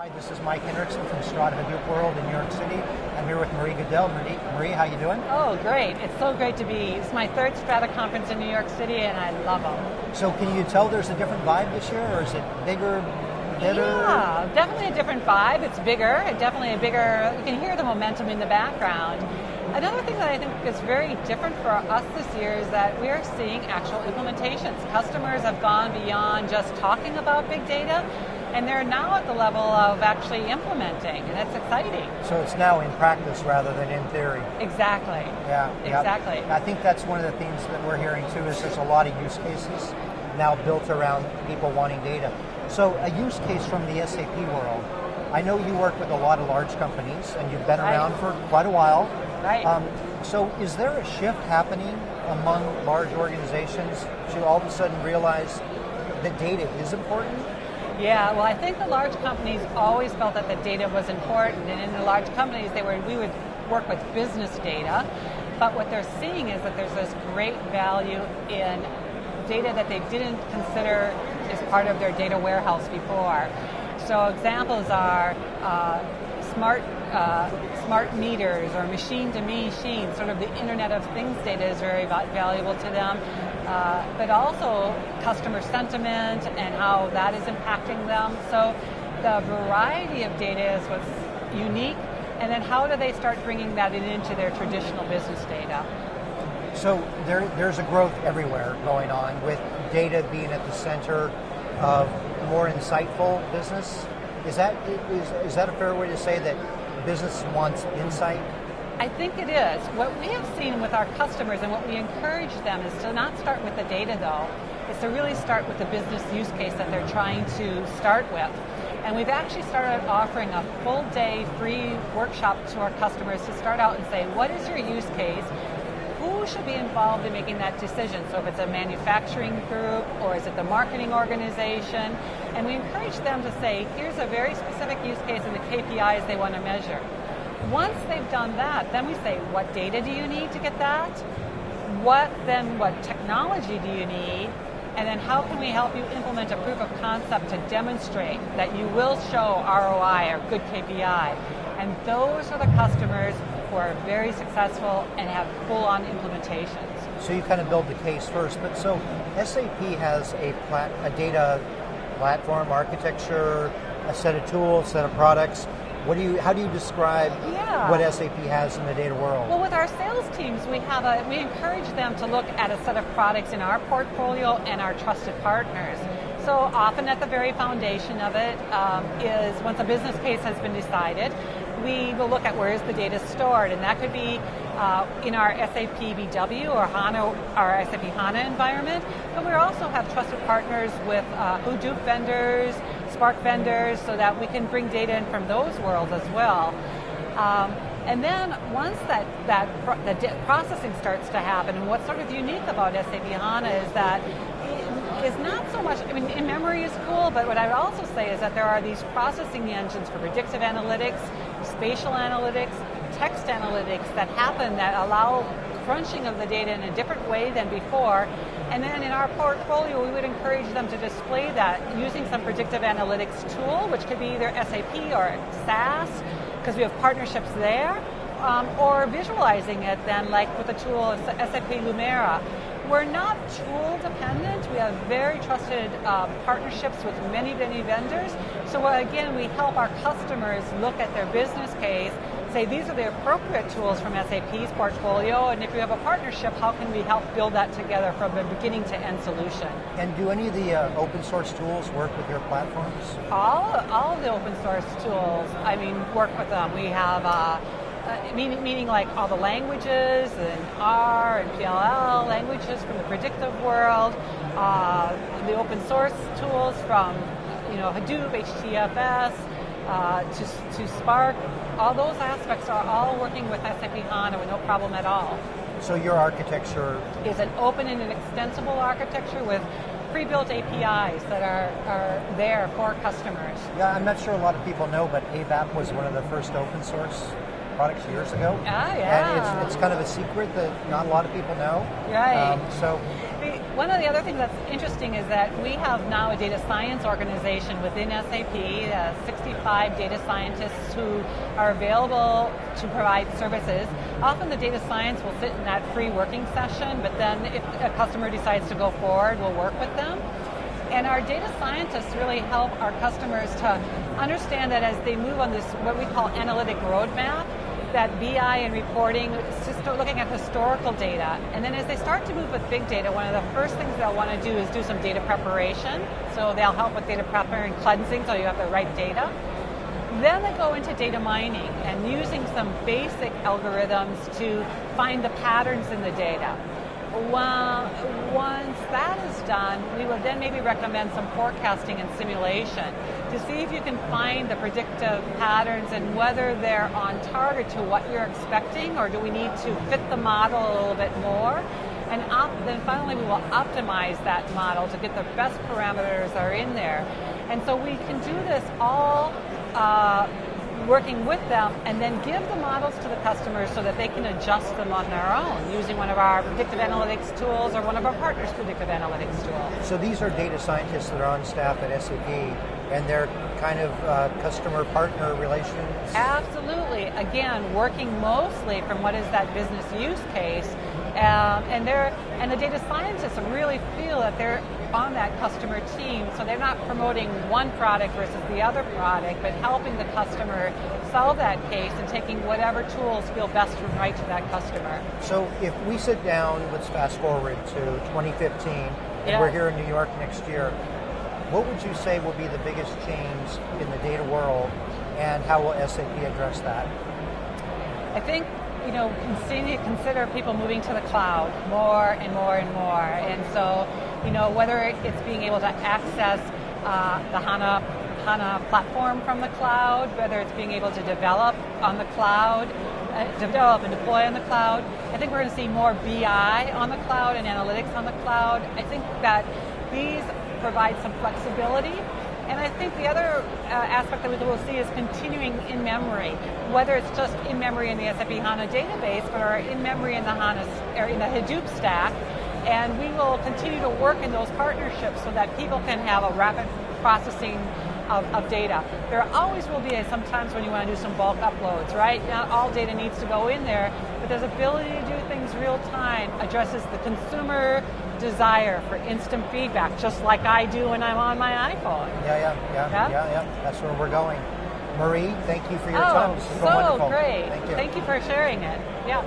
Hi, this is Mike Hendrickson from Strata Hadoop World in New York City. I'm here with Marie Goodell. Marie, how you doing? Oh, great. It's so great to be. It's my third Strata Conference in New York City, and I love them. So can you tell there's a different vibe this year, or is it bigger, better? Yeah, definitely a different vibe. It's bigger. Definitely a bigger, you can hear the momentum in the background. Another thing that I think is very different for us this year is that we are seeing actual implementations. Customers have gone beyond just talking about big data, and they're now at the level of actually implementing, and that's exciting. So it's now in practice rather than in theory. Exactly. Yeah, exactly. I think that's one of the themes that we're hearing too, is there's a lot of use cases now built around people wanting data. So a use case from the SAP world, I know you work with a lot of large companies, and you've been around for quite a while. Right. So is there a shift happening among large organizations to all of a sudden realize that data is important? Yeah, well, I think the large companies always felt that the data was important, and in the large companies, we would work with business data, but what they're seeing is that there's this great value in data that they didn't consider as part of their data warehouse before. So examples are smart meters or machine-to-machine, sort of the Internet of Things data is very valuable to them, but also customer sentiment and how that is impacting them. So the variety of data is what's unique, and then how do they start bringing that into their traditional business data? So there's a growth everywhere going on with data being at the center of more insightful business. Is that a fair way to say that business wants insight? I think it is. What we have seen with our customers and what we encourage them is to not start with the data though, is to really start with the business use case that they're trying to start with. And we've actually started offering a full day free workshop to our customers to start out and say, what is your use case? Who should be involved in making that decision? So if it's a manufacturing group or is it the marketing organization? And we encourage them to say, here's a very specific use case and the KPIs they want to measure. Once they've done that, then we say, what data do you need to get that? What technology do you need? And then how can we help you implement a proof of concept to demonstrate that you will show ROI or good KPI? And those are the customers who are very successful and have full-on implementations. So you kind of build the case first, but so SAP has a data platform architecture, a set of tools, set of products. How do you describe what SAP has in the data world? Well, with our sales teams, we encourage them to look at a set of products in our portfolio and our trusted partners. So often at the very foundation of it is once a business case has been decided, we will look at where is the data stored, and that could be in our SAP BW or HANA, our SAP HANA environment, but we also have trusted partners with Hadoop vendors, Spark vendors, so that we can bring data in from those worlds as well. And then once the processing starts to happen, and what's sort of unique about SAP HANA is that is not so much, in-memory is cool, but what I would also say is that there are these processing engines for predictive analytics, spatial analytics, text analytics that happen that allow crunching of the data in a different way than before. And then in our portfolio, we would encourage them to display that using some predictive analytics tool, which could be either SAP or SAS, because we have partnerships there, or visualizing it then like with the tool of SAP Lumira. We're not tool dependent. We have very trusted partnerships with many, many vendors. So again, we help our customers look at their business case, say these are the appropriate tools from SAP's portfolio, and if you have a partnership, how can we help build that together from a beginning to end solution? And do any of the open source tools work with your platforms? All of the open source tools, work with them. We have meaning like all the languages and R and PLL languages from the predictive world, the open source tools from Hadoop, HDFS, to Spark. All those aspects are all working with SAP HANA with no problem at all. So your architecture is an open and an extensible architecture with pre-built APIs that are there for customers. Yeah, I'm not sure a lot of people know, but ABAP was one of the first open source products years ago. Ah, yeah. And it's kind of a secret that not a lot of people know. Right. One of the other things that's interesting is that we have now a data science organization within SAP, 65 25 data scientists who are available to provide services. Often the data science will sit in that free working session, but then if a customer decides to go forward, we'll work with them. And our data scientists really help our customers to understand that as they move on this, what we call analytic roadmap, that BI and reporting, looking at historical data. And then as they start to move with big data, one of the first things they'll want to do is do some data preparation. So they'll help with data prep and cleansing so you have the right data. Then they go into data mining and using some basic algorithms to find the patterns in the data. Well, once that is done, we will then maybe recommend some forecasting and simulation to see if you can find the predictive patterns and whether they're on target to what you're expecting, or do we need to fit the model a little bit more. And then finally we will optimize that model to get the best parameters that are in there. And so we can do this all working with them and then give the models to the customers so that they can adjust them on their own using one of our predictive analytics tools or one of our partners' predictive analytics tools. So these are data scientists that are on staff at SAP, and they're kind of customer-partner relations? Absolutely. Again, working mostly from what is that business use case, and the data scientists really feel that they're on that customer team, so they're not promoting one product versus the other product, but helping the customer solve that case and taking whatever tools feel best and right to that customer. So if we sit down, let's fast forward to 2015, and we're here in New York next year, what would you say will be the biggest change in the data world, and how will SAP address that? I think, consider people moving to the cloud more and more and more. And so, whether it's being able to access the HANA platform from the cloud, whether it's being able to develop on the cloud, develop and deploy on the cloud. I think we're going to see more BI on the cloud and analytics on the cloud. I think that these provide some flexibility. And I think the other aspect that we will see is continuing in memory, whether it's just in memory in the SAP HANA database, or in memory in the Hadoop stack. And we will continue to work in those partnerships so that people can have a rapid processing of data. There always will be sometimes when you want to do some bulk uploads, right? Not all data needs to go in there, but there's ability to do things real time, addresses the consumer desire for instant feedback, just like I do when I'm on my iPhone. Yeah. That's where we're going. Marie, thank you for your time. This has been wonderful. Great. Thank you. Thank you for sharing it. Yeah.